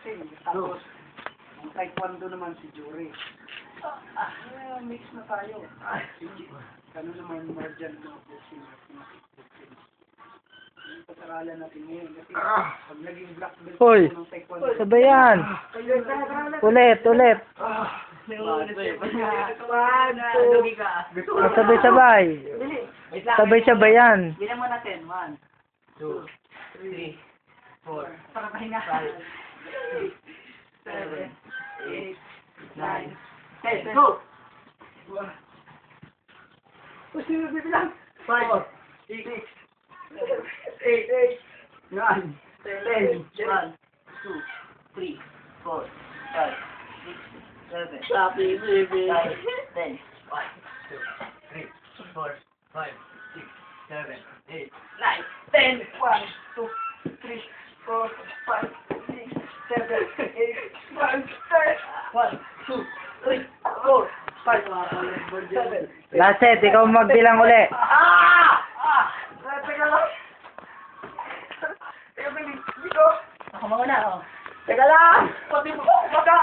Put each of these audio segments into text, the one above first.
boxing. Tapos, ang taekwondo naman si Jory. Mix na tayo. Ano naman, martial na boxing at kickboxing. Pag-aralan natin ngayon. Kasi pag naging black belt Hoy, ng taekwondo. sabayan. Ulit. Sabay-sabay. Sabay-sabayan. Bilang mo natin. 1, 2, 3, 4. Para pahinga. 5, 6, 7, 8, 9, 10. Go! Sino bibilang? 5, 6, 8, 9, 10, 1, 2, 3, 4, 5, 6, 7, Sabi, baby. 10, 1, 2, 3, 4, 5, 6, 7, 8, 9, 10, 1, 2, 3, 4, 5, 6, 7, 8, 9, 10, 1, 2, 3, 4, 5, 7. Laset, ikaw magbilang uli. Teka lang. Teka lang, dito. Ako muna, oh. Teka lang! Pati mo ako baka!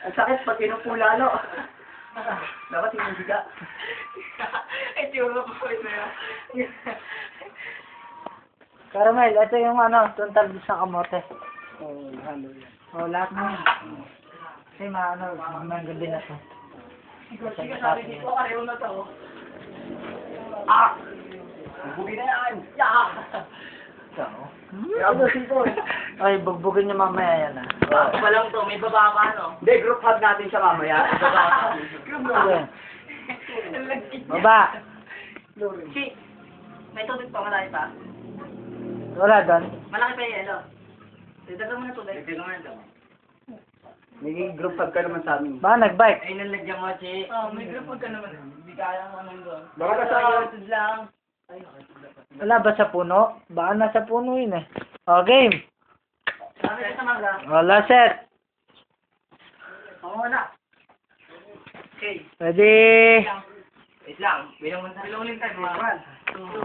Ang sakit pag pinupula, no? Dapat hindi ka. Ay, tiyuro ko na yun. Caramel, ito yung tuntal sa kamote. Oh, halo yan. Oh, lahat mo. Kasi mga gabi na to. Sige, sabi dito, kareho na to. Bugi na yan! Ay, bugbugin niyo mamaya yan Pa lang to, may baba pa, no? Hindi, group hug natin siya mamaya. Baba. Si, may tubig pa, malaki pa. Wala doon. Malaki pa yung yelo. Dagdagan mo na tubig. Dagdagan mo na to. May group hug ka naman sa amin. Baka nag-bike. Ay, nalagyan mo, Chi. May grupo ka naman. Hindi kaya ang anong doon. Baka ka sa... YouTube lang. Wala ba sa puno? Baka nasa puno yun eh. Oh, game. Sabi ka sa mangga. Oh, laset. Ako muna. Okay. Ready? Wait lang. Bilang mo na. Bilang ulit tayo. 1, 2,